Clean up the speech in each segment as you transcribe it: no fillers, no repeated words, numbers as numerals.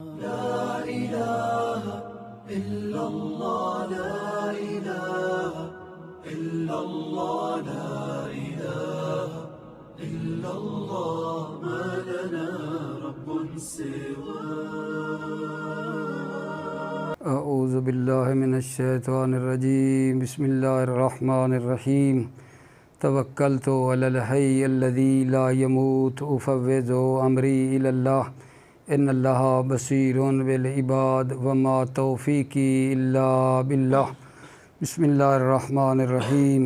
لا إله إلا الله لا إله إلا الله لا إله إلا الله ما لنا رب سواه. اعوذ باللہ من الشیطان الرجیم. بسم اللہ الرحمن الرحیم. توکلت علی الحی الذی لا یموت افوض امری الی اللہ ان اللہ بصیر بالعباد وما توفیقی الا باللہ. بسم اللہ الرحمن الرحیم.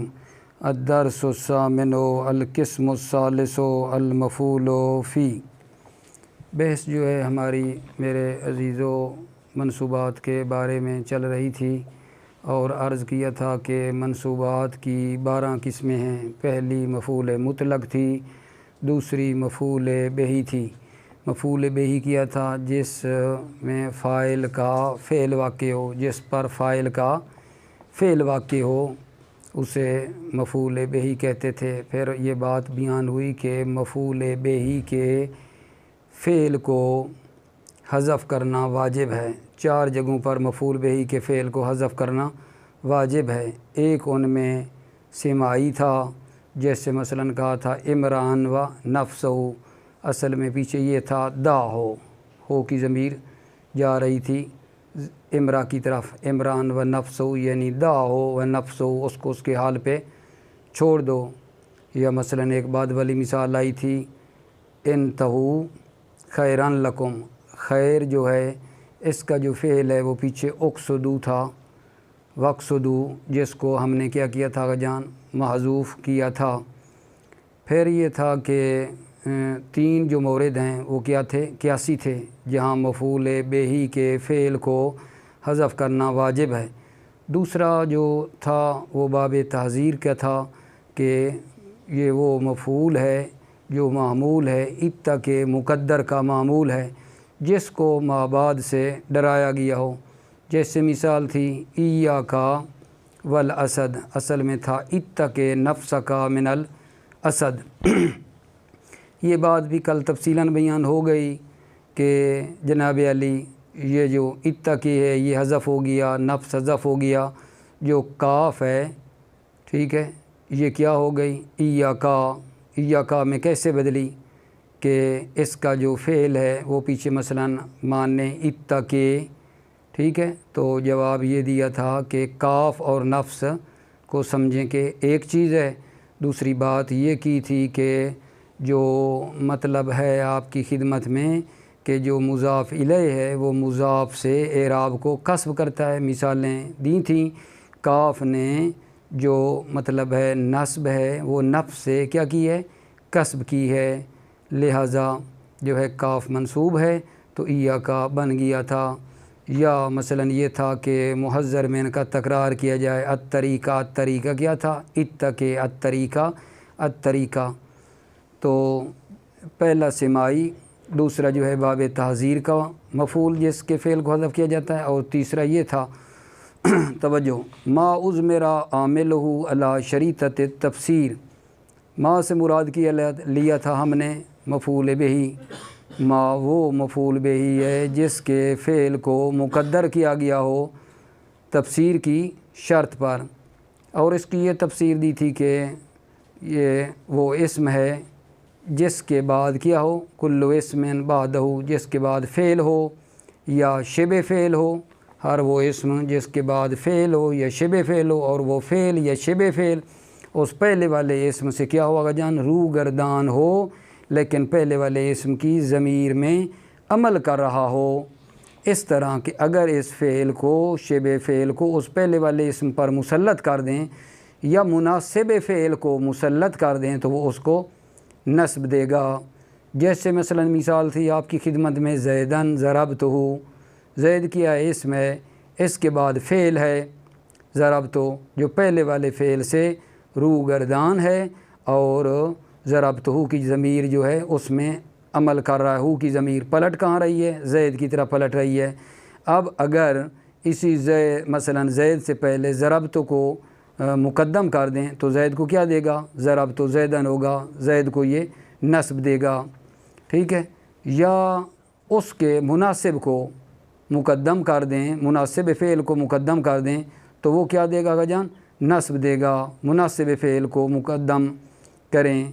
الدرس الثامن القسم الثالث المفعول فی. بحث جو ہے ہماری میرے عزیزو منصوبات کے بارے میں چل رہی تھی اور عرض کیا تھا کہ منصوبات کی 12 قسمیں ہیں. پہلی مفعول مطلق تھی، دوسری مفعول بہی تھی. مفعول بہی کیا تھا جس میں فاعل کا فعل واقع ہو، جس پر فاعل کا فعل واقع ہو اسے مفعول بہی کہتے تھے. پھر یہ بات بیان ہوئی کہ مفعول بہی کے فعل کو حذف کرنا واجب ہے. 4 جگہوں پر مفعول بہی کے فعل کو حذف کرنا واجب ہے. ایک ان میں سماعی تھا، جیسے مثلا کہا تھا عمران و نفسہ، اصل میں پیچھے یہ تھا دا ہو کی ضمیر جا رہی تھی امرا کی طرف. عمران و نفسہ یعنی دا ہو و نفسہ، اس کو اس کے حال پہ چھوڑ دو. یا مثلا ایک بعد والی مثال آئی تھی انتہو خیرن لکم. خیر جو ہے اس کا جو فعل ہے وہ پیچھے اقصدو تھا، وقصدو، جس کو ہم نے کیا کیا تھا جان، محذوف کیا تھا. پھر یہ تھا کہ 3 جو مورد ہیں وہ کیا تھے، قیاسی تھے، جہاں مفعول بہی کے فعل کو حذف کرنا واجب ہے. دوسرا جو تھا وہ باب تحذیر کا تھا کہ یہ وہ مفعول ہے جو معمول ہے اتّا کے مقدر کا معمول ہے، جس کو ما بعد سے ڈرایا گیا ہو. جیسے مثال تھی ایاکا والاسد، اصل میں تھا اتّق نفسک من الاسد. یہ بات بھی کل تفصیلاً بیان ہو گئی کہ جناب علی یہ جو اتقی ہے یہ حذف ہو گیا، نفس حذف ہو گیا. جو کاف ہے ٹھیک ہے یہ کیا ہو گئی ایاکا. ایاکا میں کیسے بدلی کہ اس کا جو فعل ہے وہ پیچھے مثلا ماننے اتقی، ٹھیک ہے. تو جواب یہ دیا تھا کہ کاف اور نفس کو سمجھیں کہ ایک چیز ہے. دوسری بات یہ کی تھی کہ جو مطلب ہے آپ کی خدمت میں کہ جو مضاف الیہ ہے وہ مضاف سے اعراب کو کسب کرتا ہے. مثالیں دی تھیں. کاف نے جو مطلب ہے نصب ہے وہ نفس سے کیا کی ہے، کسب کی ہے، لہذا جو ہے کاف منصوب ہے تو ایاکا بن گیا تھا. یا مثلا یہ تھا کہ محذر میں ان کا تکرار کیا جائے. الطریقہ، الطریقہ کیا تھا اتقی، الطریقہ، الطریقہ. تو پہلا سماعی، دوسرا جو ہے باب تحذیر کا مفعول جس کے فعل کو حذف کیا جاتا ہے، اور تیسرا یہ تھا توجہ ما اضمرا عاملہ علی شریطۃ التفسیر. ما سے مراد کیا لیا تھا ہم نے مفعول بہی. ما وہ مفعول بہی ہے جس کے فعل کو مقدر کیا گیا ہو تفسیر کی شرط پر. اور اس کی یہ تفسیر دی تھی کہ یہ وہ اسم ہے جس کے بعد کیا ہو، کل اسم بعدہ، جس کے بعد فعل ہو یا شبہ فعل ہو. ہر وہ اسم جس کے بعد فعل ہو یا شبہ فعل ہو، اور وہ فعل یا شبہ فعل اس پہلے والے اسم سے کیا ہوگا جان، رو گردان ہو، لیکن پہلے والے اسم کی ضمیر میں عمل کر رہا ہو. اس طرح کہ اگر اس فعل کو، شبہ فعل کو اس پہلے والے اسم پر مسلط کر دیں یا مناسب فعل کو مسلط کر دیں تو وہ اس کو نصب دے گا. جیسے مثلا مثال تھی آپ کی خدمت میں زیدن ضربتہ. زید کیا ہے اسم ہے، اس کے بعد فعل ہے ضربتہ جو پہلے والے فعل سے روگردان ہے، اور ضربتہ کی ضمیر جو ہے اس میں عمل کر رہا ہے. ہو کی ضمیر پلٹ کہاں رہی ہے، زید کی طرف پلٹ رہی ہے. اب اگر اسی مثلا زید سے پہلے ضربتہ کو مقدم کر دیں تو زید کو کیا دے گا، ضربتہ زیدن ہوگا، زید کو یہ نصب دے گا. ٹھیک ہے. یا اس کے مناسب کو مقدم کر دیں، مناسب فعل کو مقدم کر دیں تو وہ کیا دے گا آقا جان؟ نصب دے گا۔ مناسب فعل کو مقدم کریں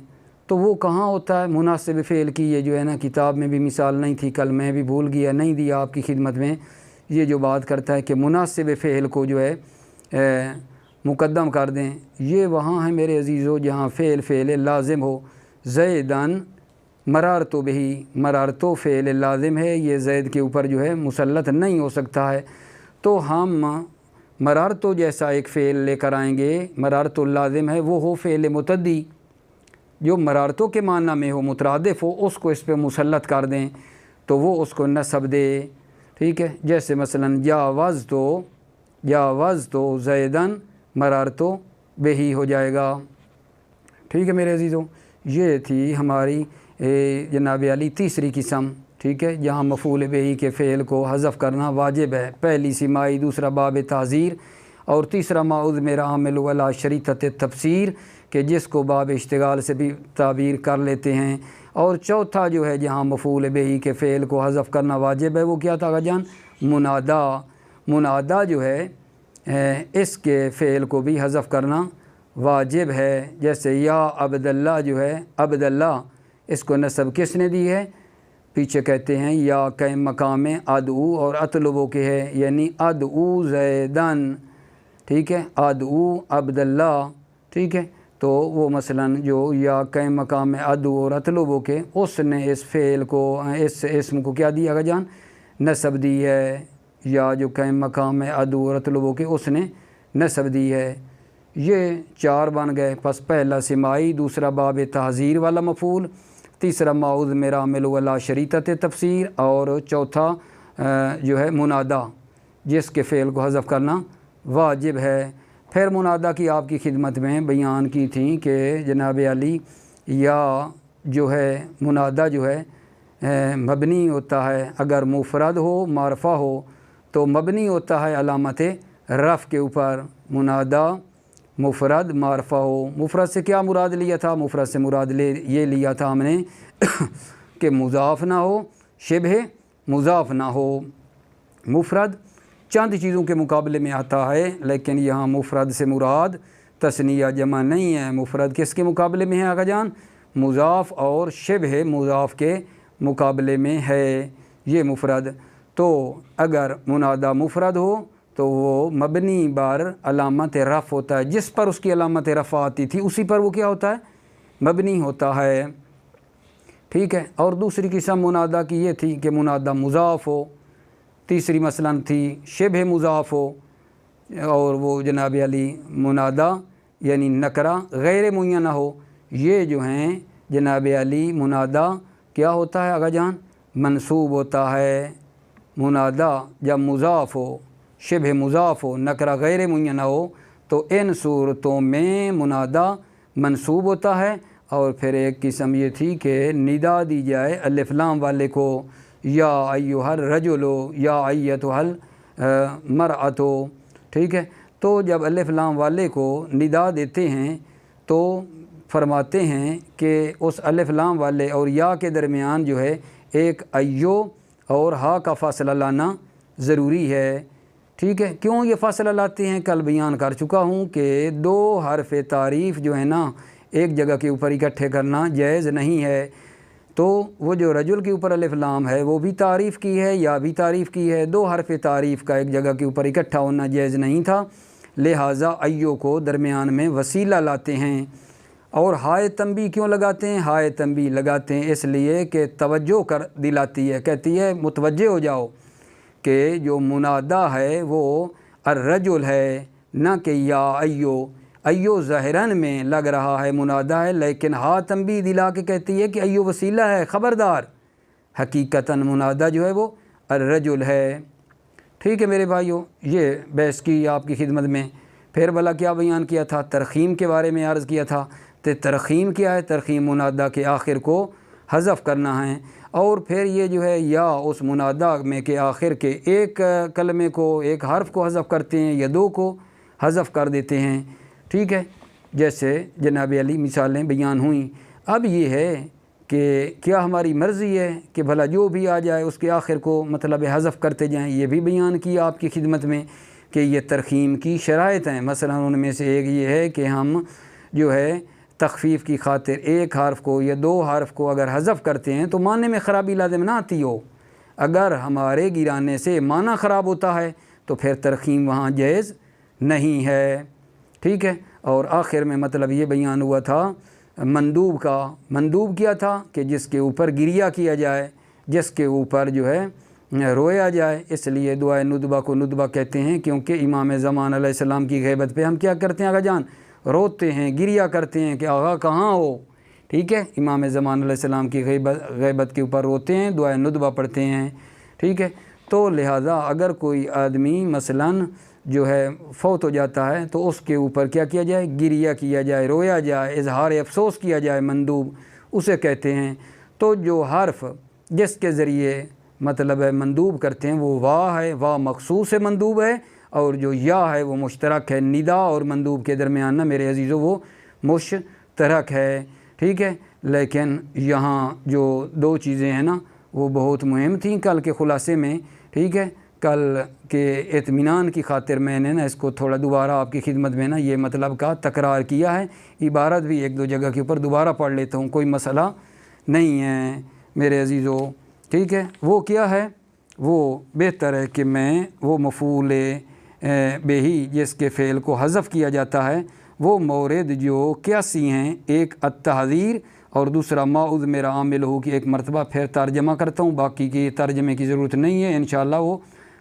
تو وہ کہاں ہوتا ہے مناسب فعل کی؟ یہ جو ہے نا کتاب میں بھی مثال نہیں تھی، کل میں بھی بھول گیا، نہیں دیا آپ کی خدمت میں۔ یہ جو بات کرتا ہے کہ مناسب فعل کو جو ہے مقدم کر دیں، یہ وہاں ہے میرے عزیزو جہاں فعل لازم ہو۔ زیدن مرارتو بہی، مرارتو فعل لازم ہے، یہ زید کے اوپر جو ہے مسلط نہیں ہو سکتا ہے، تو ہم مرارتو جیسا ایک فعل لے کر آئیں گے۔ مرارتو لازم ہے، وہ ہو فعل متعدی جو مرارتو کے معنی میں ہو، مترادف ہو، اس کو اس پہ مسلط کر دیں تو وہ اس کو نصب دے، ٹھیک ہے۔ جیسے مثلاً جاوزتو زیدن مرارتو بہی ہو جائے گا، ٹھیک ہے میرے عزیزوں۔ یہ تھی ہماری جناب علی تیسری قسم، ٹھیک ہے، جہاں مفعول بہی کے فعل کو حذف کرنا واجب ہے۔ پہلی سماعی، دوسرا باب تعذیر، اور تیسرا ما عُذْمِرَ عامل ولا شریطۃ تفسیر کہ جس کو باب اشتغال سے بھی تعبیر کر لیتے ہیں۔ اور چوتھا جو ہے جہاں مفعول بہی کے فعل کو حذف کرنا واجب ہے وہ کیا تھا آقا جان؟ منادا جو ہے اس کے فعل کو بھی حذف کرنا واجب ہے۔ جیسے یا عبداللہ جو ہے، عبداللہ اس کو نصب کس نے دی ہے؟ پیچھے کہتے ہیں یا کہ مقام ادعو اور اطلبو کے ہے، یعنی ادعو زیدن، ٹھیک ہے، ادعو عبداللہ، ٹھیک ہے۔ تو وہ مثلاً جو یا کہ مقام ادعو اور اطلبو کے، اس نے اس فعل کو، اس اسم کو کیا دیا آقا جان؟ نصب دی ہے۔ یا جو کہ مقام ادعو اور اطلبو کے، اس نے نصب دی ہے۔ یہ 4 بن گئے۔ پس پہلا سماعی، دوسرا باب تعذیر والا مفعول، تیسرا ما عُذْمِرَ عامل ولا شریطۃ تفسیر، اور چوتھا جو ہے منادا جس کے فعل کو حذف کرنا واجب ہے۔ پھر منادا کی آپ کی خدمت میں بیان کی تھیں کہ جناب علی یا جو ہے منادا جو ہے مبنی ہوتا ہے، اگر مفرد ہو معرفہ ہو تو مبنی ہوتا ہے علامت رفع کے اوپر۔ منادا مفرد معرفہ ہو، مفرد سے کیا مراد لیا تھا؟ مفرد سے مراد یہ لیا تھا ہم نے کہ مضاف نہ ہو، شبہ مضاف نہ ہو۔ مفرد چند چیزوں کے مقابلے میں آتا ہے، لیکن یہاں مفرد سے مراد تثنیہ جمع نہیں ہے۔ مفرد کس کے مقابلے میں ہے آقا جان؟ مضاف اور شبہ مضاف کے مقابلے میں ہے یہ مفرد۔ تو اگر منادا مفرد ہو تو وہ مبنی بر علامت رفع ہوتا ہے، جس پر اس کی علامت رفع آتی تھی اسی پر وہ کیا ہوتا ہے؟ مبنی ہوتا ہے، ٹھیک ہے۔ اور دوسری قسم منادا کی یہ تھی کہ منادا مضاف ہو، تیسری مثلاً تھی شبہ مضاف ہو، اور وہ جناب علی منادا یعنی نکرہ غیر معینہ ہو۔ یہ جو ہیں جناب علی منادا کیا ہوتا ہے آقا جان؟ منصوب ہوتا ہے۔ منادا جب مضاف ہو، شبہ مضاف ہو، نکرہ غیر معینہ ہو تو ان صورتوں میں منادا منصوب ہوتا ہے۔ اور پھر ایک قسم یہ تھی کہ ندا دی جائے الف لام والے کو، یا ایھا الرجل یا ایھا المرأۃ، ٹھیک ہے۔ تو جب الف لام والے کو ندا دیتے ہیں تو فرماتے ہیں کہ اس الف لام والے اور یا کے درمیان جو ہے ایک ایو اور ہا کا فاصلہ لانا ضروری ہے، ٹھیک ہے۔ کیوں یہ فاصلہ لاتے ہیں؟ کل بیان کر چکا ہوں کہ 2 حرف تعریف جو ہے نا ایک جگہ کے اوپر اکٹھے کرنا جائز نہیں ہے۔ تو وہ جو رجل کے اوپر الف لام ہے وہ بھی تعریف کی ہے، یا بھی تعریف کی ہے، 2 حرف تعریف کا ایک جگہ کے اوپر اکٹھا ہونا جائز نہیں تھا، لہٰذا ایو کو درمیان میں وسیلہ لاتے ہیں۔ اور ہائے تنبیہ کیوں لگاتے ہیں؟ ہائے تنبیہ لگاتے ہیں اس لیے کہ توجہ کر دلاتی ہے، کہتی ہے متوجہ ہو جاؤ کہ جو منادا ہے وہ الرجل ہے، نہ کہ یا ایو۔ ایو ظاہراً میں لگ رہا ہے منادا ہے، لیکن ہا تنبیہ دلا کے کہتی ہے کہ ایو وسیلہ ہے، خبردار، حقیقتاً منادا جو ہے وہ الرجل ہے، ٹھیک ہے میرے بھائیوں۔ یہ بحث کی آپ کی خدمت میں۔ پھر بھلا کیا بیان کیا تھا؟ ترخیم کے بارے میں عرض کیا تھا۔ تو ترخیم کیا ہے؟ ترخیم منادا کے آخر کو حذف کرنا ہے، اور پھر یہ جو ہے یا اس منادا میں کے آخر کے ایک کلمے کو، ایک حرف کو حذف کرتے ہیں یا 2 کو حذف کر دیتے ہیں، ٹھیک ہے۔ جیسے جناب علی مثالیں بیان ہوئیں۔ اب یہ ہے کہ کیا ہماری مرضی ہے کہ بھلا جو بھی آ جائے اس کے آخر کو مطلب حذف کرتے جائیں؟ یہ بھی بیان کیا آپ کی خدمت میں کہ یہ ترخیم کی شرائط ہیں۔ مثلا ان میں سے ایک یہ ہے کہ ہم جو ہے تخفیف کی خاطر ایک حرف کو یا دو حرف کو اگر حذف کرتے ہیں تو معنی میں خرابی لازم نہ آتی ہو۔ اگر ہمارے گرانے سے معنی خراب ہوتا ہے تو پھر ترخیم وہاں جائز نہیں ہے، ٹھیک ہے۔ اور آخر میں مطلب یہ بیان ہوا تھا مندوب کا۔ مندوب کیا تھا کہ جس کے اوپر گریہ کیا جائے، جس کے اوپر جو ہے رویا جائے، اس لیے دعائے ندبہ کو ندبہ کہتے ہیں، کیونکہ امام زمان علیہ السلام کی غیبت پہ ہم کیا کرتے ہیں آقا جان؟ روتے ہیں، گریہ کرتے ہیں کہ آقا کہاں ہو، ٹھیک ہے۔ امام زمان علیہ السلام کی غیبت کے اوپر روتے ہیں، دعائے ندبہ پڑھتے ہیں، ٹھیک ہے۔ تو لہٰذا اگر کوئی آدمی مثلاً جو ہے فوت ہو جاتا ہے تو اس کے اوپر کیا کیا جائے؟ گریہ کیا جائے، رویا جائے، اظہار افسوس کیا جائے، مندوب اسے کہتے ہیں۔ تو جو حرف جس کے ذریعے مطلب ہے مندوب کرتے ہیں وہ وا ہے، وا مخصوص مندوب ہے، اور جو یا ہے وہ مشترک ہے۔ ندا اور مندوب کے درمیان نا میرے عزیزو وہ مشترک ہے، ٹھیک ہے۔ لیکن یہاں جو دو چیزیں ہیں نا وہ بہت مہم تھیں کل کے خلاصے میں، ٹھیک ہے۔ کل کے اطمینان کی خاطر میں نے نا اس کو تھوڑا دوبارہ آپ کی خدمت میں نا یہ مطلب کا تکرار کیا ہے، عبارت بھی ایک دو جگہ کے اوپر دوبارہ پڑھ لیتا ہوں، کوئی مسئلہ نہیں ہے میرے عزیزو، ٹھیک ہے۔ وہ کیا ہے؟ وہ بہتر ہے کہ میں وہ مفعول بہی جس کے فعل کو حذف کیا جاتا ہے وہ مورد جو قیاسی ہیں، ایک التحذیر اور دوسرا ما اضمر عامل ہو کی ایک مرتبہ پھر ترجمہ کرتا ہوں، باقی کی ترجمے کی ضرورت نہیں ہے، انشاءاللہ وہ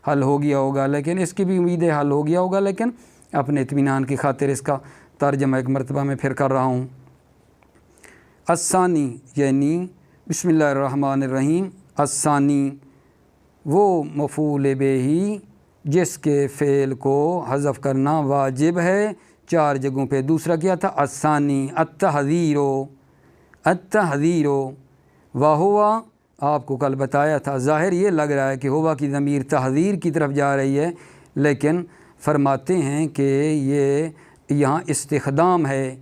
حل ہو گیا ہوگا، لیکن اس کی بھی امید ہے حل ہو گیا ہوگا، لیکن اپنے اطمینان کی خاطر اس کا ترجمہ ایک مرتبہ میں پھر کر رہا ہوں۔ الثانی یعنی بسم اللہ الرحمن الرحیم، الثانی وہ مفعول بہ جس کے فعل کو حذف کرنا واجب ہے 4 جگہوں پہ۔ دوسرا کیا تھا؟ الثانی التحذیر، التحذیر وہوا آپ کو کل بتایا تھا۔ ظاہر یہ لگ رہا ہے کہ ہوا کی ضمیر تحذیر کی طرف جا رہی ہے، لیکن فرماتے ہیں کہ یہ یہاں استخدام ہے،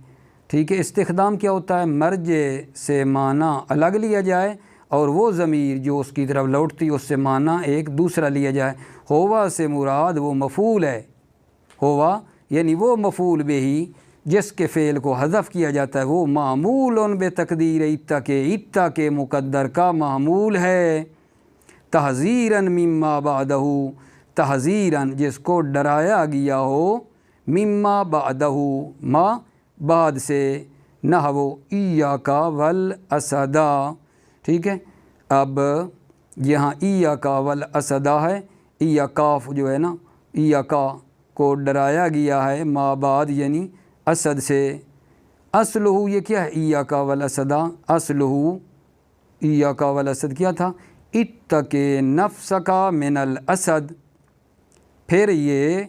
ٹھیک ہے۔ استخدام کیا ہوتا ہے؟ مرجع سے معنی الگ لیا جائے اور وہ ضمیر جو اس کی طرف لوٹتی اس سے معنی ایک دوسرا لیا جائے۔ ہوا سے مراد وہ مفعول ہے، ہوا یعنی وہ مفعول بہی جس کے فعل کو حذف کیا جاتا ہے، وہ معمول بے تقدیر اتا کے مقدر کا معمول ہے۔ تحذیراً مما بعدہ، تحذیراً جس کو ڈرایا گیا ہو، مما بعدہ ما بعد سے، نحو ایاک والاسد، ٹھیک ہے۔ اب یہاں ایاک والاسد ہے، ایاکاف جو ہے نا ایاکا کو ڈرایا گیا ہے، ما بعد یعنی اسد سے۔ اصلہ یہ کیا ہے؟ ایاک والاسد، اصلہ ایاک والاسد کیا تھا؟ اتق نفسک من الاسد۔ پھر یہ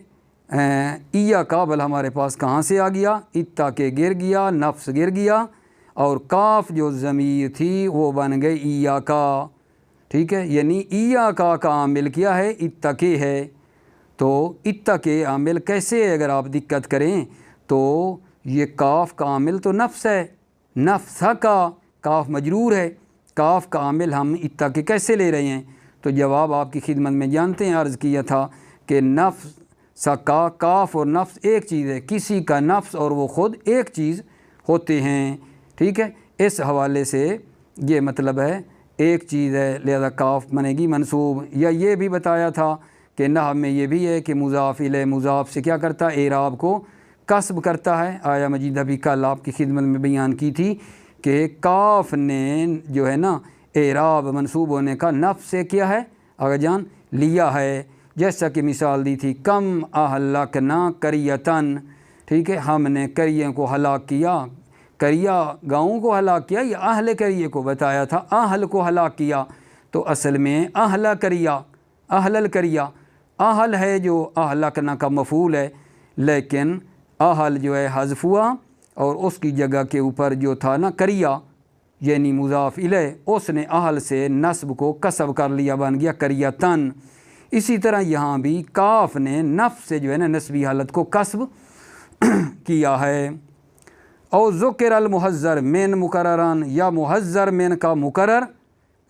ایاک بل ہمارے پاس کہاں سے آ گیا؟ اتق گر گیا، نفس گر گیا، اور کاف جو ضمیر تھی وہ بن گئی ایاک، ٹھیک ہے۔ یعنی ایاک کا عامل کیا ہے؟ اتق ہے۔ تو اتق عامل کیسے ہے؟ اگر آپ دقت کریں تو یہ کاف کا عامل تو نفس ہے، نفس کا کاف مجرور ہے، کاف کا عامل ہم اتق کیسے لے رہے ہیں؟ تو جواب آپ کی خدمت میں جانتے ہیں، عرض کیا تھا کہ نفس کا کاف اور نفس ایک چیز ہے، کسی کا نفس اور وہ خود ایک چیز ہوتے ہیں، ٹھیک ہے۔ اس حوالے سے یہ مطلب ہے ایک چیز ہے، لہذا کاف بنے گی منصوب۔ یا یہ بھی بتایا تھا کہ نحو میں یہ بھی ہے کہ مضاف الیہ مضاف سے کیا کرتا ہے؟ اعراب کو کسب کرتا ہے۔ آیا مجیدہ بھی کل آپ کی خدمت میں بیان کی تھی کہ کاف نے جو ہے نا اعراب منصوب ہونے کا نفس سے کیا ہے آقا جان؟ لیا ہے۔ جیسا کہ مثال دی تھی کم اہلکنا قریۃً، ٹھیک ہے، ہم نے قریے کو ہلاک کیا، قریہ گاؤں کو ہلاک کیا یا اہل قریے کو بتایا تھا؟ اہل کو ہلاک کیا، تو اصل میں اہل قریہ، اہل القریہ، اہل ہے جو اہلکنا کا مفعول ہے، لیکن اہل جو ہے حذف ہوا اور اس کی جگہ کے اوپر جو تھا نا قریہ یعنی مضاف الیہ، اس نے اہل سے نصب کو کسب کر لیا، بن گیا قریۃً۔ اسی طرح یہاں بھی کاف نے نفس سے جو ہے نا نسبی حالت کو کسب کیا ہے۔ او ذکر المحذر من مقرران، یا محذر من کا مقرر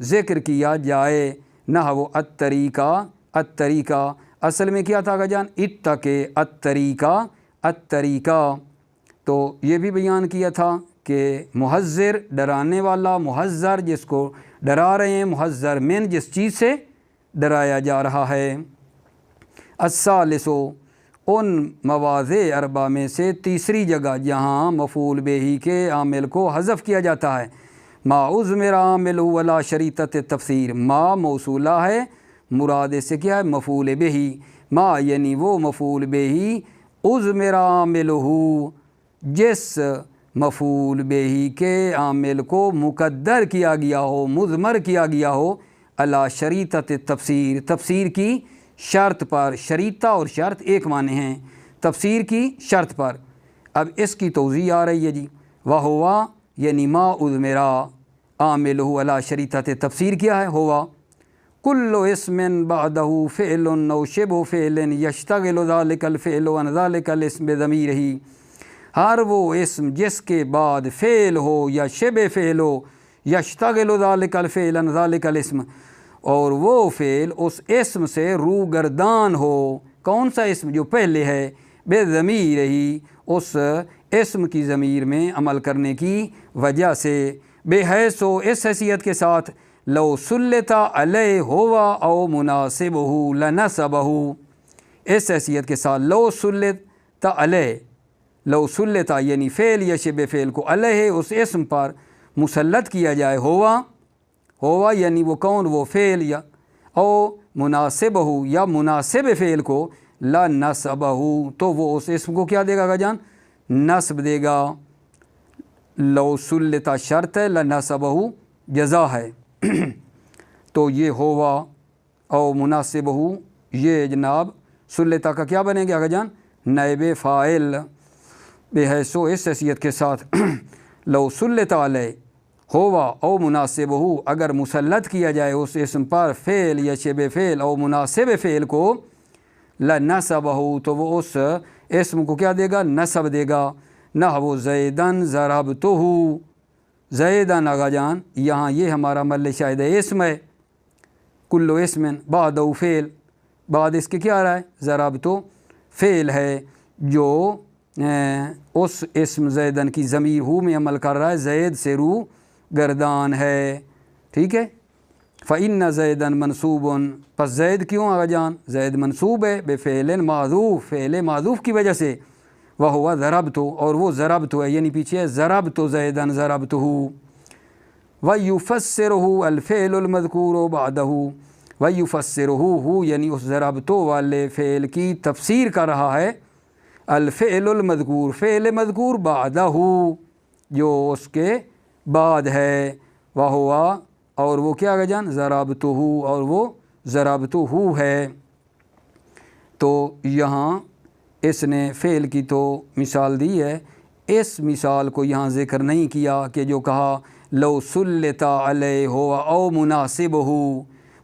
ذکر کیا جائے، نحو الطریقہ، الطریقہ اصل میں کیا تھا جان، اتقے الطریقہ، الطریقہ تو یہ بھی بیان کیا تھا کہ محذر ڈرانے والا، محذر جس کو ڈرا رہے ہیں، محذر من جس چیز سے ڈرایا جا رہا ہے۔ الثالثو ان مواضع اربع میں سے تیسری جگہ جہاں مفعول بہ کے عامل کو حذف کیا جاتا ہے، ما اضمر عامل ولا شریطۃ تفسیر، ما موصولہ ہے، مراد سے کیا ہے، مفعول بہ، ما یعنی وہ مفعول بہ، اضمر عاملہ جس مفعول بہ کے عامل کو مقدر کیا گیا ہو، مضمر کیا گیا ہو، علی شریطۃ تفسیر، تفسیر کی شرط پر، شریطہ اور شرط ایک معنی ہیں، تفسیر کی شرط پر۔ اب اس کی توضیح آ رہی ہے جی، وہوا یعنی ما اضمرا عاملہ علی شریطۃ تفسیر کیا ہے، ہوا کل اسم بعدہ فعل او شبہ فعل یشتغل ذلک الفعل عن ذلک الاسم بضمیرہ، ہر وہ اسم جس کے بعد فعل ہو یا شبہ فعل ہو، یشتغل ذلک الفعل عن ذلک الاسم، اور وہ فعل اس اسم سے روگردان ہو، کون سا اسم جو پہلے ہے، بضمیرہ اس اسم کی ضمیر میں عمل کرنے کی وجہ سے، بحیث اس حیثیت کے ساتھ، لو سلط علیہ ہوا او مناسبہ لنصبہ، اس حیثیت کے ساتھ لو سلط علیہ، لو سلط یعنی فعل یا شبہ فعل کو علیہ اس اسم پر مسلط کیا جائے، ہوا یعنی وہ کون، وہ فعل، یا او مناسبہ یا مناسب فعل کو، لنصبہ تو وہ اس اسم کو کیا دے گا جان، نصب دے گا۔ لو سلط شرط ہے، لنصبہ جزا ہے تو یہ ہوا او مناسبہ یہ جناب سلطہ کا کیا بنے گا جان، نائب فاعل، بحیث اس حیثیت کے ساتھ لو سلط علیہ ہوا او مناسبہ، اگر مسلط کیا جائے اس اسم پر فعل یا شبہ فعل او مناسب فعل کو، لنصبہ تو وہ اس اسم کو کیا دے گا، نصب دے گا، نحو زیدن ضربتہ، زیدن آغا جان یہاں یہ ہمارا محل شاہد اسم ہے، کل اسم بعد فعل، بعد اس کے کیا آ رہا ہے، ضربتہ فعل ہے جو اس اسم زیدن کی ضمیر ہو میں عمل کر رہا ہے، زید سے رو گردان ہے، ٹھیک ہے۔ فإن زیدن منصوب، پس زید کیوں آغا جان، زید منصوب ہے، بفعل معذوف، فعل معذوف کی وجہ سے، وہو ضربتہ اور وہ ضربتہ ہے، یعنی پیچھے ہے ضربتہ زیدن ضربتہ، ویفسرہ الفعل المذکور بعدہ، ویفسرہ یعنی اس ضربتہ والے فعل کی تفسیر کر رہا ہے، الفعل المذکور فعل مذکور، بعدہ جو اس کے بعد ہے، وہوا اور وہ کیا گا جان، ضربتہ اور وہ ضربتہ ہے۔ تو یہاں اس نے فعل کی تو مثال دی ہے، اس مثال کو یہاں ذکر نہیں کیا کہ جو کہا لو سلط علیہ ہوا او مناسبہ،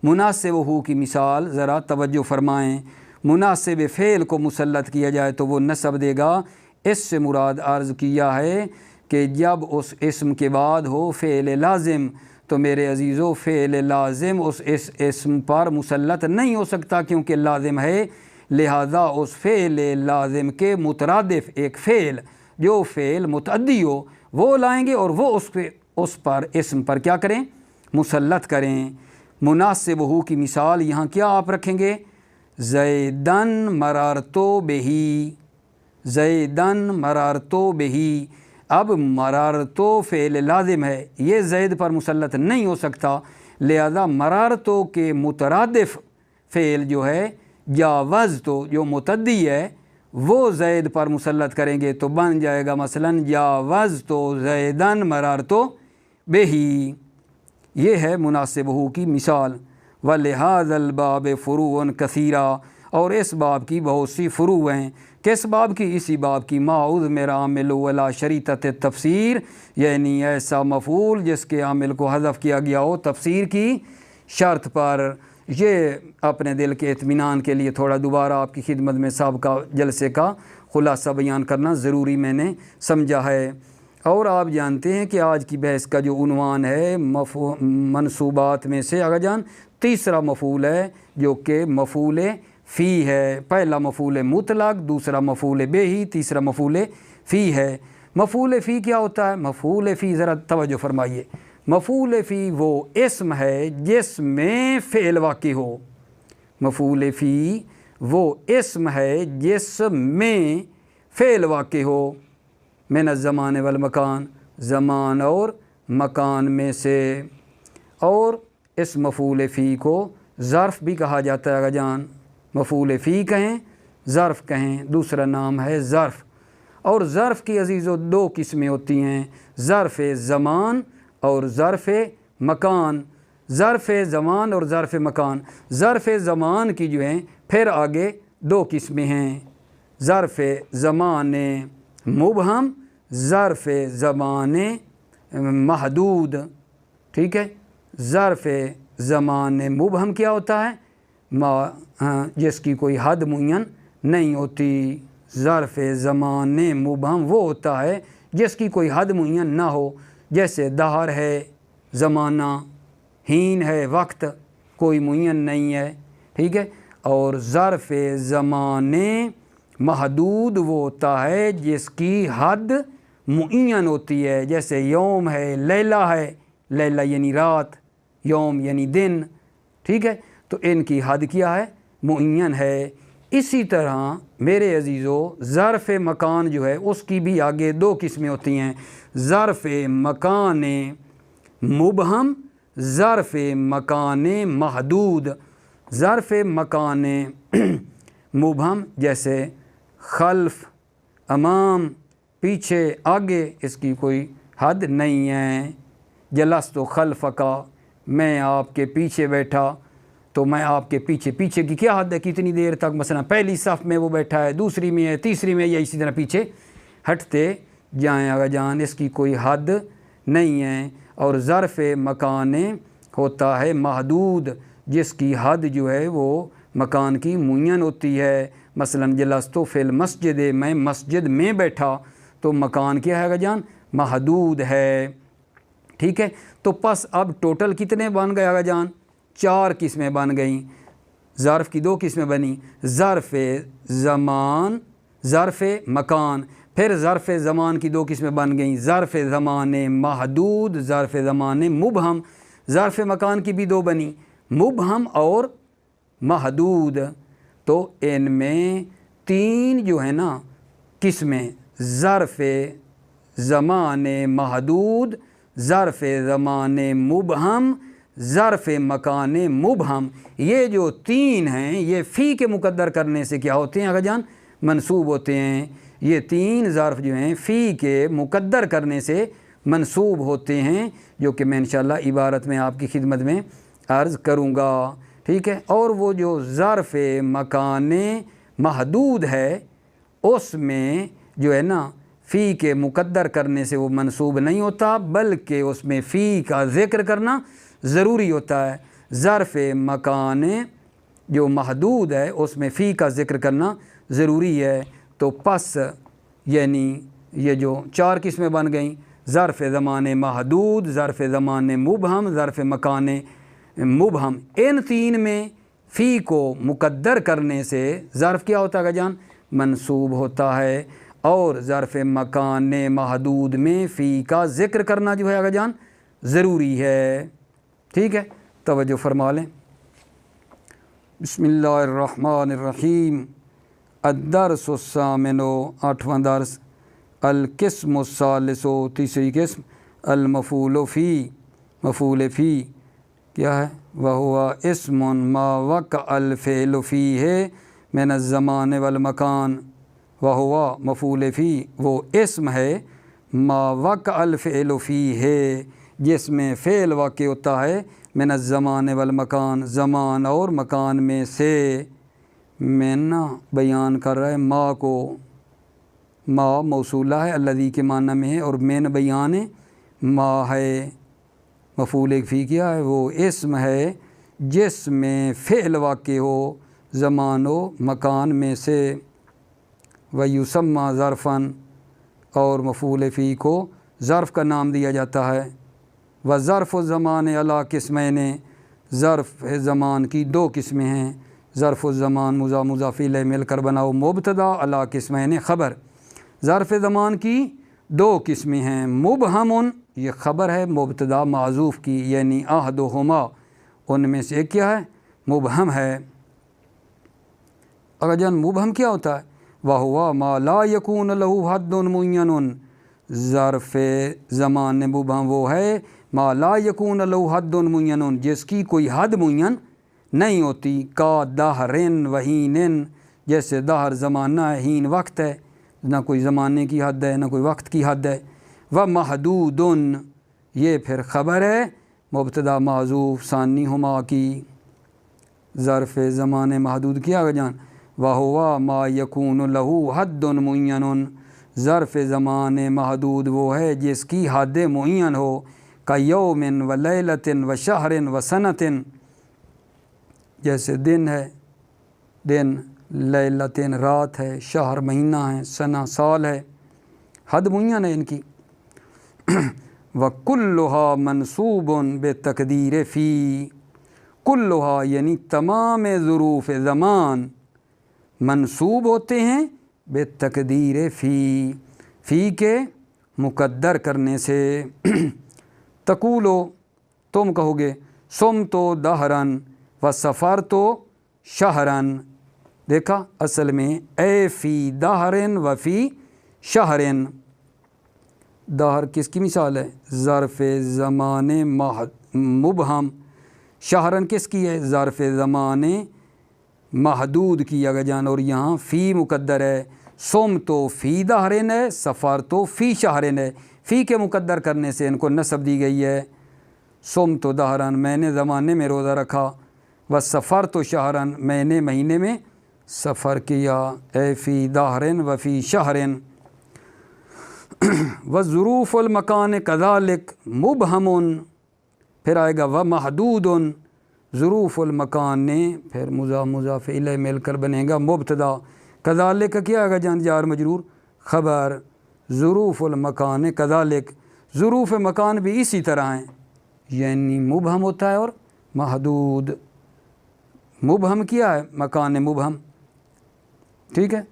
مناسبہ کی مثال ذرا توجہ فرمائیں، مناسب فعل کو مسلط کیا جائے تو وہ نصب دے گا، اس سے مراد عرض کیا ہے کہ جب اس اسم کے بعد ہو فعل لازم، تو میرے عزیزو فعل لازم اس اسم پر مسلط نہیں ہو سکتا کیونکہ لازم ہے، لہذا اس فعل لازم کے مترادف ایک فعل جو فعل متعدی ہو وہ لائیں گے اور وہ اس پر اسم پر کیا کریں، مسلط کریں۔ مناسب ہو کی مثال یہاں کیا آپ رکھیں گے، زیدن مررتو بہی، زیدن مررتو بہی، اب مررتو فعل لازم ہے، یہ زید پر مسلط نہیں ہو سکتا، لہذا مررتو کے مترادف فعل جو ہے جاوزتو جو متعدی ہے وہ زید پر مسلط کریں گے تو بن جائے گا مثلا جاوزتو زیدن مررتو بہی، یہ ہے مناسب ہو کی مثال۔ وَلِهَذَا الْبَابِ فُرُوعٌ كَثِيرًا، اور اس باب کی بہت سی فروع ہیں، کس باب کی، اسی باب کی، ما اضمر عامل ولا شریطۃ تفسیر، یعنی ایسا مفعول جس کے عامل کو حذف کیا گیا ہو تفسیر کی شرط پر۔ یہ اپنے دل کے اطمینان کے لیے تھوڑا دوبارہ آپ کی خدمت میں سابقہ جلسے کا خلاصہ بیان کرنا ضروری میں نے سمجھا ہے۔ اور آپ جانتے ہیں کہ آج کی بحث کا جو عنوان ہے منصوبات میں سے آگا جان تیسرا مفعول ہے جو کہ مفعول فی ہے۔ پہلا مفعول مطلق، دوسرا مفعول بہی، تیسرا مفعول فی ہے۔ مفعول فی کیا ہوتا ہے؟ مفعول فی ذرا توجہ فرمائیے، مفعول فی وہ اسم ہے جس میں فعل واقع ہو۔ مفعول فی وہ اسم ہے جس میں فعل واقع ہو، من الزمان والمکان، زمان اور مکان میں سے۔ اور اس مفعول فی کو ظرف بھی کہا جاتا ہے آقا جان، مفعول فی کہیں ظرف کہیں، دوسرا نام ہے ظرف۔ اور ظرف کی عزیزو دو قسمیں ہوتی ہیں، ظرف زمان اور ظرف مکان۔ ظرف زمان اور ظرف مکان، ظرف زمان کی جو ہیں پھر آگے دو قسمیں ہیں، ظرف زمان مبہم، ظرف زمان محدود۔ ٹھیک ہے، ظرف زمان مبہم کیا ہوتا ہے؟ جس کی کوئی حد معین نہیں ہوتی۔ ظرف زمان مبہم وہ ہوتا ہے جس کی کوئی حد معین نہ ہو، جیسے دہر ہے زمانہ، ہین ہے وقت، کوئی معین نہیں ہے۔ ٹھیک ہے، اور ظرف زمان محدود وہ ہوتا ہے جس کی حد معین ہوتی ہے، جیسے یوم ہے، لیلہ ہے، لیلہ یعنی رات، یوم یعنی دن۔ ٹھیک ہے، تو ان کی حد کیا ہے؟ معین ہے۔ اسی طرح میرے عزیزو ظرف مکان جو ہے اس کی بھی آگے دو قسمیں ہوتی ہیں، ظرف مکان مبہم، ظرف مکان محدود۔ ظرف مکان مبہم جیسے خلف، امام، پیچھے، آگے، اس کی کوئی حد نہیں ہے۔ جلست خلفک، میں آپ کے پیچھے بیٹھا، تو میں آپ کے پیچھے، پیچھے کی کیا حد ہے؟ کتنی دیر تک؟ مثلا پہلی صف میں وہ بیٹھا ہے، دوسری میں ہے، تیسری میں، یا اسی طرح پیچھے ہٹتے جائیں آقا جان، اس کی کوئی حد نہیں ہے۔ اور ظرف مکان ہوتا ہے محدود، جس کی حد جو ہے وہ مکان کی معین ہوتی ہے۔ مثلا جلستو فی المسجد، میں مسجد میں بیٹھا، تو مکان کیا ہے آقا جان؟ محدود ہے۔ ٹھیک ہے، تو پس اب ٹوٹل کتنے بن گئے آقا جان؟ 4 قسمیں بن گئیں۔ ظرف کی 2 قسمیں بنی، ظرف زمان، ظرف مکان۔ پھر ظرف زمان کی 2 قسمیں بن گئیں، ظرف زمان محدود، ظرف زمان مبہم۔ ظرف مکان کی بھی 2 بنی، مبہم اور محدود۔ تو ان میں 3 جو ہے نا قسمیں، ظرف زمان محدود، ظرف زمان مبہم، ظرف مکان مبہم، یہ جو 3 ہیں یہ فی کے مقدر کرنے سے کیا ہوتے ہیں آقا جان؟ منصوب ہوتے ہیں۔ یہ 3 ظرف جو ہیں فی کے مقدر کرنے سے منصوب ہوتے ہیں، جو کہ میں انشاءاللہ عبارت میں آپ کی خدمت میں عرض کروں گا۔ ٹھیک ہے، اور وہ جو ظرف مکان محدود ہے اس میں جو ہے نا فی کے مقدر کرنے سے وہ منصوب نہیں ہوتا، بلکہ اس میں فی کا ذکر کرنا ضروری ہوتا ہے۔ ظرف مکان جو محدود ہے اس میں فی کا ذکر کرنا ضروری ہے۔ تو پس یعنی یہ جو 4 قسمیں بن گئیں، ظرف زمان محدود، ظرف زمان مبہم، ظرف مکان مبہم، ان 3 میں فی کو مقدر کرنے سے ظرف کیا ہوتا ہے جان؟ منصوب ہوتا ہے۔ اور ظرف مکان محدود میں فی کا ذکر کرنا جو ہے جان ضروری ہے۔ ٹھیک ہے، توجہ فرما لیں۔ بسم اللہ الرحمن الرحیم۔ الدرس الثامن، 8واں درس، القسم الثالث، تیسری قسم، المفعول فی، مفعول فی کیا ہے؟ وہو اسم ما وقع الفعل فیہ من الزمان والمکان۔ وہو مفعول فی وہ اسم ہے، ما وقع الفعل فیہ جس میں فعل واقع ہوتا ہے، من الزمان والمکان، زمان اور مکان میں سے۔ میں نا بیان کر رہا ہے ما کو، ما موصولہ ہے الذی کے معنی میں ہے، اور من بیان ما ہے۔ مفعول فی کیا ہے؟ وہ اسم ہے جس میں فعل واقع ہو زمان و مکان میں سے۔ ویسمى ظرفاً، اور مفعول فی کو ظرف کا نام دیا جاتا ہے۔ و ظرف الزمان علی قسمین، ظرف زمان کی دو قسمیں ہیں۔ ظرف الزمان مضاف الیہ مل کر بناؤ مبتدا، علی قسمین خبر۔ ظرف زمان کی دو قسمیں ہیں، مبہم یہ خبر ہے مبتدا معذوف کی، یعنی احدہما، ان میں سے ایک کیا ہے؟ مبہم ہے۔ اگر جان مبہم کیا ہوتا ہے؟ وَهُوَ مَا لَا يَكُونُ لَهُ حَدٌّ مُعَيَّنٌ، ظرف زمان مبہم وہ ہے ما لا یکون لہ حد معین، جس کی کوئی حد معین نہیں ہوتی۔ کا دہرن و ہین، جیسے دہر زمانہ ہے، ہین وقت ہے، نہ کوئی زمانے کی حد ہے نہ کوئی وقت کی حد ہے۔ و محدود یہ پھر خبر ہے مبتدا معذوف ثانی ہما کی۔ ظرف زمان محدود کیا گا جان؟ وَهُوَ مَا يَكُونُ لَهُ حَدٌّ مُعَيَّنٌ، ظرف زمان محدود وہ ہے جس کی حد معین ہو۔ کَیَوْمٍ وَلَيْلَةٍ وَشَهْرٍ وَسَنَةٍ، جیسے دن ہے، دن، لیلتن رات ہے، شہر مہینہ ہے، سنہ سال ہے، حد معین ہے ان کی۔ وَكُلُّهَا مَنْصُوبٌ بِتَقْدِيرِ فِي، کلھا یعنی تمام ظروف زمان منصوب ہوتے ہیں بتقدیر فی کے مقدر کرنے سے۔ تقولو تم کہو گے، سم تو دہرن و سفر تو شہرن، دیکھا اصل میں اے فی دہرن و فی شہرن، دہر کس کی مثال ہے؟ ظرف زمان مبہم، شہرن کس کی ہے؟ ظرف زمان محدود کی اگر جان، اور یہاں فی مقدر ہے۔ سم تو فی دہرن ہے، سفر تو فی شہرن ہے، فی کے مقدر کرنے سے ان کو نسب دی گئی ہے۔ سم تو دہرن میں نے زمانے میں روزہ رکھا، و سفر تو شہرن میں نے مہینے میں سفر کیا، اے فی دہرن و فی شہرن۔ و ظروف المکان کذالک مبہم، پھر آئے گا و محدود، ظروف المکان نے پھر مضاف الیہ مل کر بنے گا مبتدا، کذالک کا کیا آئے گا جان؟ جار مجرور خبر، ظروف المکان کذالک، ظروف مکان بھی اسی طرح ہیں، یعنی مبہم ہوتا ہے اور محدود۔ مبہم کیا ہے؟ مکان مبہم، ٹھیک ہے۔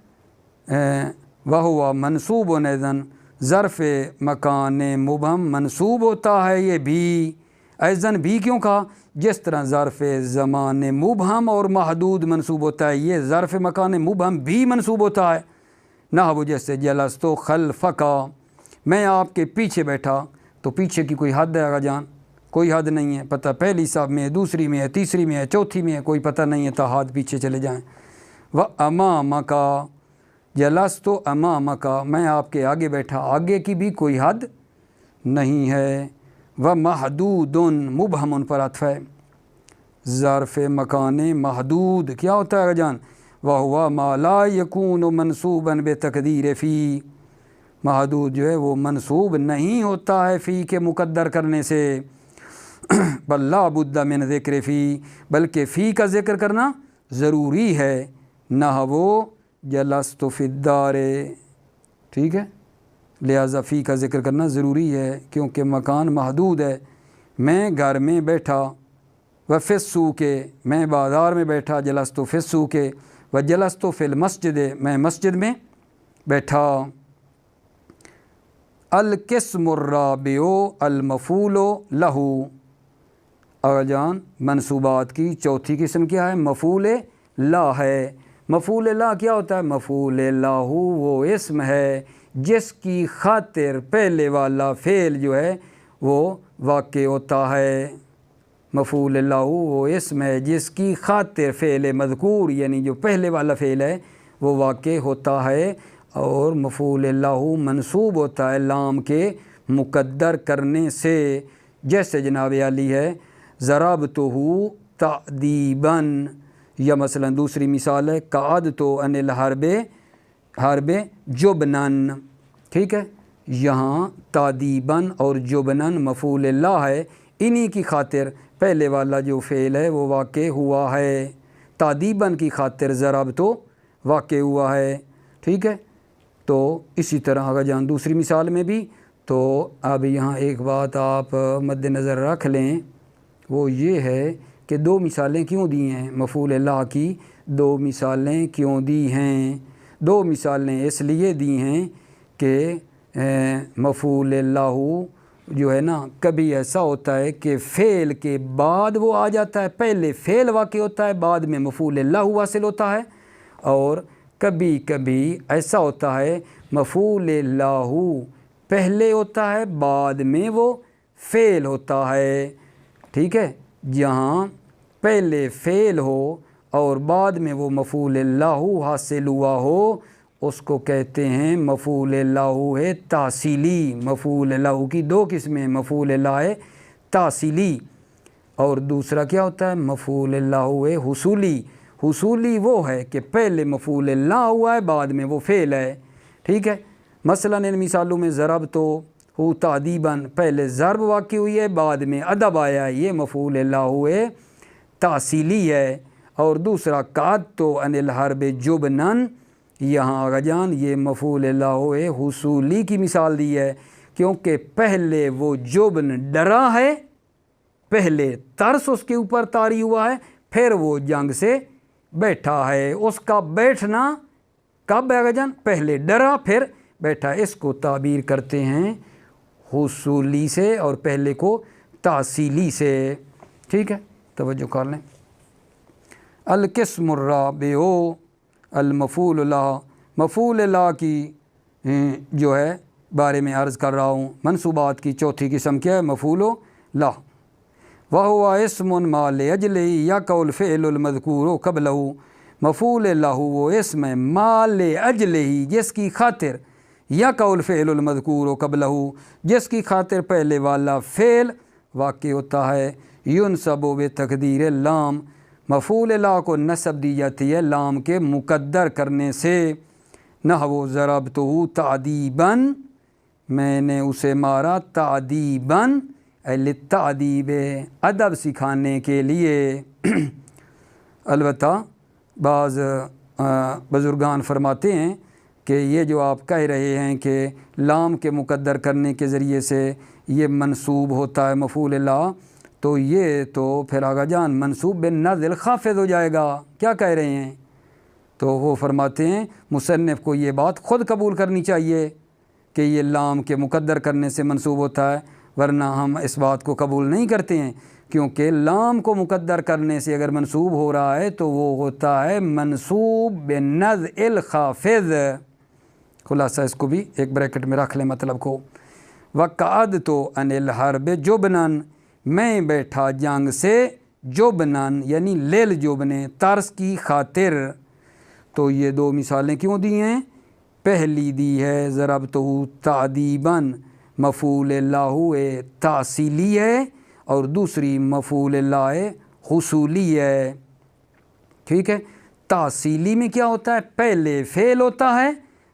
وَهُوَ منصوب ایضاً، ظرف مکان مبہم منصوب ہوتا ہے یہ بھی، ایضاً بھی کیوں کہا؟ جس طرح ظرف زمان مبہم اور محدود منصوب ہوتا ہے، یہ ظرف مکان مبہم بھی منصوب ہوتا ہے۔ نحو جیسے جلستو خلفکا، میں آپ کے پیچھے بیٹھا، تو پیچھے کی کوئی حد ہے آگا جان؟ کوئی حد نہیں ہے، پتہ پہلی صاحب میں ہے، دوسری میں ہے، تیسری میں ہے، چوتھی میں ہے، کوئی پتہ نہیں ہے، تا ہاتھ پیچھے چلے جائیں۔ و امامکا جلستو امامکا، میں آپ کے آگے بیٹھا، آگے کی بھی کوئی حد نہیں ہے۔ و محدود مبہم پر عطف ہے، ظرف مکان محدود کیا ہوتا ہے جان؟ وَهُوَ مَا لَا يَكُونُ مَنْصُوبًا بِتَقْدِيرِ فِي، محدود جو ہے وہ منصوب نہیں ہوتا ہے فی کے مقدر کرنے سے۔ بل لا بد من ذکر فی، بلکہ فی کا ذکر کرنا ضروری ہے۔ نحو جلست فی الدار، ٹھیک ہے، لہذا فی کا ذکر کرنا ضروری ہے کیونکہ مکان محدود ہے۔ میں گھر میں بیٹھا، و فی السوق، میں بازار میں بیٹھا، جلست فی السوق، و جلست فی المسجد، میں مسجد میں بیٹھا۔ القسم الرابع المفعول لہ، اگر جان منصوبات کی چوتھی قسم کیا ہے؟ مفعول لا ہے۔ مفعول لا کیا ہوتا ہے؟ مفعول لاہ وہ اسم ہے جس کی خاطر پہلے والا فعل جو ہے وہ واقع ہوتا ہے۔ مفعول لاہ وہ اسم ہے جس کی خاطر فعل مذکور یعنی جو پہلے والا فعل ہے وہ واقع ہوتا ہے، اور مفعول لاہ منصوب ہوتا ہے لام کے مقدر کرنے سے، جیسے جناب عالی ہے ضربتہ تعدیباً، یا مثلا دوسری مثال ہے قعدت عن الحرب حرب جبنن، ٹھیک ہے۔ یہاں تعدیباً اور جبنن مفعول لا ہے، انہی کی خاطر پہلے والا جو فعل ہے وہ واقع ہوا ہے، تعدیباً کی خاطر ضربت واقع ہوا ہے، ٹھیک ہے۔ تو اسی طرح اگر جان دوسری مثال میں بھی تو اب یہاں ایک بات آپ مد نظر رکھ لیں، وہ یہ ہے کہ دو مثالیں کیوں دی ہیں مفعول لا کی؟ دو مثالیں کیوں دی ہیں؟ دو مثالیں اس لیے دی ہیں کہ مفعول لاہ جو ہے نا، کبھی ایسا ہوتا ہے کہ فعل کے بعد وہ آ جاتا ہے، پہلے فعل واقع ہوتا ہے بعد میں مفعول لاہ حاصل ہوتا ہے، اور کبھی کبھی ایسا ہوتا ہے مفعول لاہ پہلے ہوتا ہے بعد میں وہ فعل ہوتا ہے، ٹھیک ہے؟ جہاں پہلے فعل ہو اور بعد میں وہ مفعول لاہ حاصل ہوا ہو، اس کو کہتے ہیں مفعول لاہ ہے تحصیلی۔ مفعول لاہ کی دو قسمیں، مفعول لاہ تحصیلی اور دوسرا کیا ہوتا ہے؟ مفعول لاہ حصولی۔ حصولی وہ ہے کہ پہلے مفعول لا ہوا ہے بعد میں وہ فعل ہے، ٹھیک ہے؟ مثلا ان مثالوں میں ضرب تو ہو تعدیباً، پہلے ضرب واقع ہوئی ہے بعد میں ادب آیا ہے، یہ مفعول لاہ تحصیلی ہے۔ اور دوسرا قعد تو ان الحرب جبنن، یہاں آگا جان یہ مفعول لاہ حصولی کی مثال دی ہے، کیونکہ پہلے وہ جبن ڈرا ہے، پہلے ترس اس کے اوپر طاری ہوا ہے، پھر وہ جنگ سے بیٹھا ہے۔ اس کا بیٹھنا کب ہے آگا جان؟ پہلے ڈرا پھر بیٹھا، اس کو تعبیر کرتے ہیں حصولی سے اور پہلے کو تحصیلی سے، ٹھیک ہے؟ توجہ کر لیں۔ القسم الرابع المفعول لا، مفعول لا کی جو ہے بارے میں عرض کر رہا ہوں، منصوبات کی چوتھی قسم کیا ہے؟ مفعول لا۔ وہو اسم ما لأجلہ یقع الفعل المذکور قبلہ، مفعول لاہ وہ اسم ہے ما لأجلہ جس کی خاطر یقع الفعل المذکور قبلہ جس کی خاطر پہلے والا فعل واقع ہوتا ہے، ینصب بتقدیر لام، مفعول لا کو نصب دی جاتی ہے لام کے مقدر کرنے سے، نحو ضربتہ تعدیباً، میں نے اسے مارا تعدیباً للتعدیب، ادب سکھانے کے لیے۔ البتہ بعض بزرگان فرماتے ہیں کہ یہ جو آپ کہہ رہے ہیں کہ لام کے مقدر کرنے کے ذریعے سے یہ منصوب ہوتا ہے مفعول لا، تو یہ تو پھر آگا جان منصوب بالنزل خافض ہو جائے گا، کیا کہہ رہے ہیں؟ تو وہ فرماتے ہیں مصنف کو یہ بات خود قبول کرنی چاہیے کہ یہ لام کے مقدر کرنے سے منصوب ہوتا ہے، ورنہ ہم اس بات کو قبول نہیں کرتے ہیں، کیونکہ لام کو مقدر کرنے سے اگر منصوب ہو رہا ہے تو وہ ہوتا ہے منصوب بالنزع خافض۔ خلاصہ اس کو بھی ایک بریکٹ میں رکھ لیں مطلب کو۔ وقعدت عن الحرب جبنن، میں بیٹھا جنگ سے جبنن یعنی لیل جبنے، ترس کی خاطر۔ تو یہ دو مثالیں کیوں دی ہیں؟ پہلی دی ہے ضربتہ تعدیباً، مفعول لاہ تحصیلی ہے، اور دوسری مفعول لا حصولی ہے، ٹھیک ہے؟ تحصیلی میں کیا ہوتا ہے؟ پہلے فعل ہوتا ہے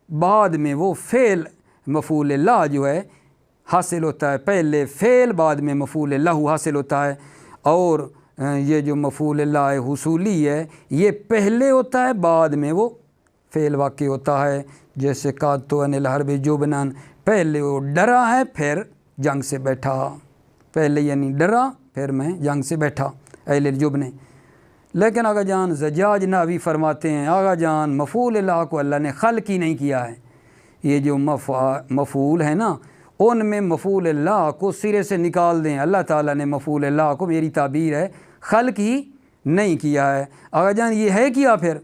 بعد میں وہ فعل مفعول لا جو ہے حاصل ہوتا ہے، پہلے فعل بعد میں مفعول له حاصل ہوتا ہے۔ اور یہ جو مفعول لا حصولی ہے یہ پہلے ہوتا ہے بعد میں وہ فعل واقع ہوتا ہے، جیسے قعدت عن الحرب جبنا، پہلے وہ ڈرا ہے پھر جنگ سے بیٹھا، پہلے یعنی ڈرا پھر میں جنگ سے بیٹھا، اہل الجبن۔ لیکن آقا جان زجاج نحوی فرماتے ہیں آقا جان مفعول لا کو اللہ نے خلق ہی نہیں کیا ہے، یہ جو مفعول ہے نا ان میں مفعول لا کو سرے سے نکال دیں، اللہ تعالیٰ نے مفعول لا کو، میری تعبیر ہے، خلق ہی نہیں کیا ہے۔ آقا جان یہ ہے کیا؟ پھر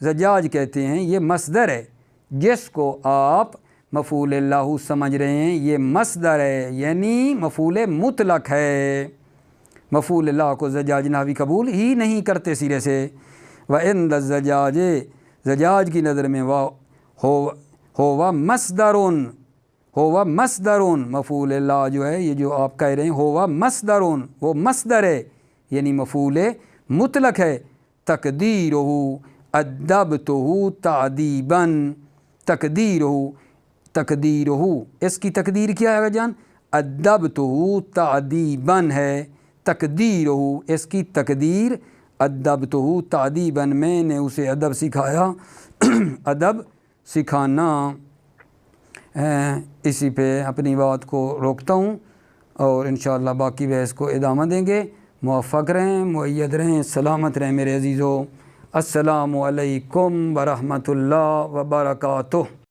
زجاج کہتے ہیں یہ مصدر ہے، جس کو آپ مفعول لاہ سمجھ رہے ہیں یہ مصدر ہے، یعنی مفعول مطلق ہے، مفعول لا کو زجاج نحوی قبول ہی نہیں کرتے سرے سے۔ وَعِنْدَ الزَّجَاجِ، زجاج کی نظر میں ہوا مصدرون، ہوا مصدرون، مفعول لا جو ہے یہ جو آپ کہہ رہے ہیں ہوا مصدرون، وہ مصدر ہے یعنی مفعول مطلق ہے۔ تقدیرہ ادبتہ تعدیباً، تقدیرہ اس کی تقدیر کیا ہے جان؟ ادبتہ تعدیباً ہے، تقدیرہ اس کی تقدیر ادبتہ تعدیباً، میں نے اسے ادب سکھایا، ادب سکھانا۔ اسی پہ اپنی بات کو روکتا ہوں اور انشاءاللہ باقی بحث کو ادامہ دیں گے۔ موفق رہیں، مؤید رہیں، سلامت رہیں میرے عزیزو۔ السلام علیکم ورحمۃ اللہ وبرکاتہ۔